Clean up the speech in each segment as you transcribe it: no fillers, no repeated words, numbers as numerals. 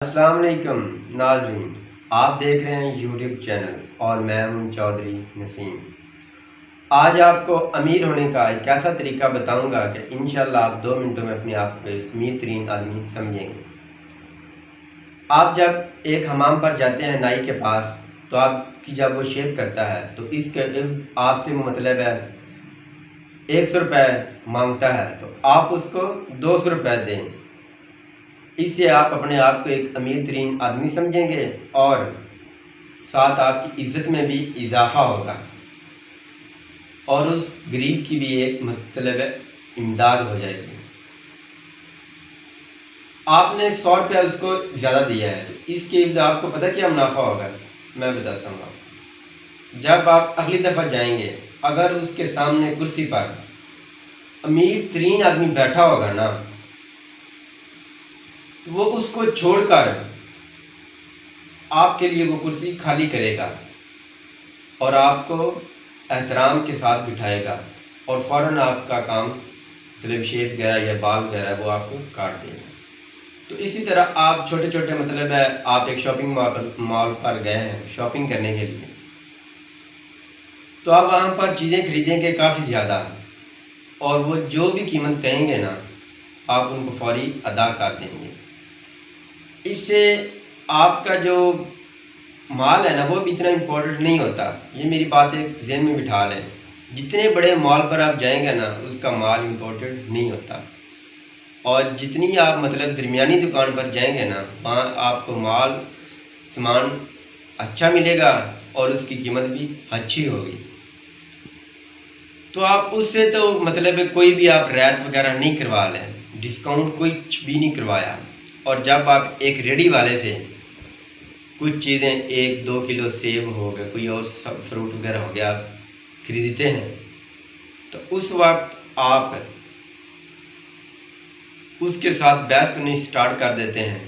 अस्सलाम वालेकुम नाज़रीन, आप देख रहे हैं यूट्यूब चैनल और मैं हूं चौधरी नसीम। आज आपको अमीर होने का एक ऐसा तरीका बताऊंगा कि इंशाल्लाह आप 2 मिनटों में अपने आप को एक अमीर तरीन आदमी समझेंगे। आप जब एक हमाम पर जाते हैं नाई के पास, तो आपकी जब वो शेव करता है तो इसके आपसे मतलब है 100 रुपये मांगता है, तो आप उसको 200 रुपये दें। इससे आप अपने आप को एक अमीर तरीन आदमी समझेंगे और साथ आपकी इज्जत में भी इजाफा होगा और उस गरीब की भी एक मतलब इमदाद हो जाएगी। आपने 100 रुपया उसको ज़्यादा दिया है, तो इसके आपको पता क्या मुनाफा होगा, मैं बताता हूँ आपको। जब आप अगली दफ़ा जाएंगे, अगर उसके सामने कुर्सी पर अमीर तरीन आदमी बैठा होगा ना, तो वो उसको छोड़कर आपके लिए वो कुर्सी खाली करेगा और आपको एहतराम के साथ बिठाएगा और फ़ौरन आपका काम मतलब शेव वगैरह या बाल वगैरह वो आपको काट देगा। तो इसी तरह आप छोटे छोटे मतलब है, आप एक शॉपिंग मॉल पर गए हैं शॉपिंग करने के लिए, तो आप वहाँ पर चीज़ें खरीदेंगे काफ़ी ज़्यादा और वो जो भी कीमत कहेंगे ना, आप उनको फौरी अदा कर देंगे। इससे आपका जो माल है ना, वो भी इतना इम्पोर्टेंट नहीं होता। ये मेरी बात एक ज़हन में बिठा लें, जितने बड़े मॉल पर आप जाएंगे ना, उसका माल इम्पोर्टेंट नहीं होता। और जितनी आप मतलब दरमियानी दुकान पर जाएंगे ना, वहाँ आपको माल सामान अच्छा मिलेगा और उसकी कीमत भी अच्छी होगी। तो आप उससे तो मतलब कोई भी आप रियायत वगैरह नहीं करवा लें, डिस्काउंट कुछ भी नहीं करवाया। और जब आप एक रेडी वाले से कुछ चीज़ें 1-2 किलो सेब हो गए, कोई और फ्रूट वगैरह हो गया, आप खरीदते हैं, तो उस वक्त आप उसके साथ बहस करनी स्टार्ट कर देते हैं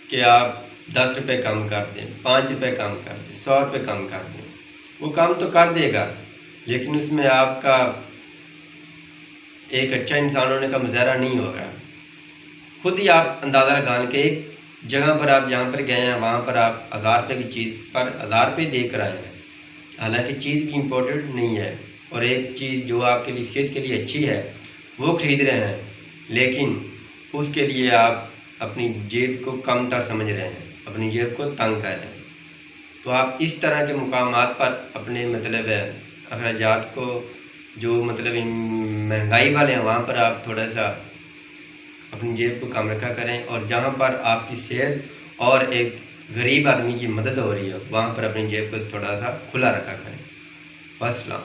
कि आप 10 रुपये कम कर दें, 5 रुपये कम कर दें, 100 रुपये कम कर दें। वो काम तो कर देगा, लेकिन उसमें आपका एक अच्छा इंसान होने का मुजाहरा नहीं होगा। खुद ही आप अंदाज़ा लगा के एक जगह पर आप जहाँ पर गए हैं, वहाँ पर आप 1000 रुपये की चीज़ पर 1000 रुपये दे कर आए हैं, हालांकि चीज़ भी इम्पोर्टेंट नहीं है और एक चीज़ जो आपके लिए सेहत के लिए अच्छी है वो ख़रीद रहे हैं, लेकिन उसके लिए आप अपनी जेब को कमतर समझ रहे हैं, अपनी जेब को तंग कर रहे हैं। तो आप इस तरह के मुकामात पर अपने मतलब अखराजात को जो मतलब महंगाई वाले हैं, वहाँ पर आप थोड़ा सा अपनी जेब को कम रखा करें और जहाँ पर आपकी सेहत और एक गरीब आदमी की मदद हो रही है, वहाँ पर अपनी जेब को थोड़ा सा खुला रखा करें। वस्सलाम।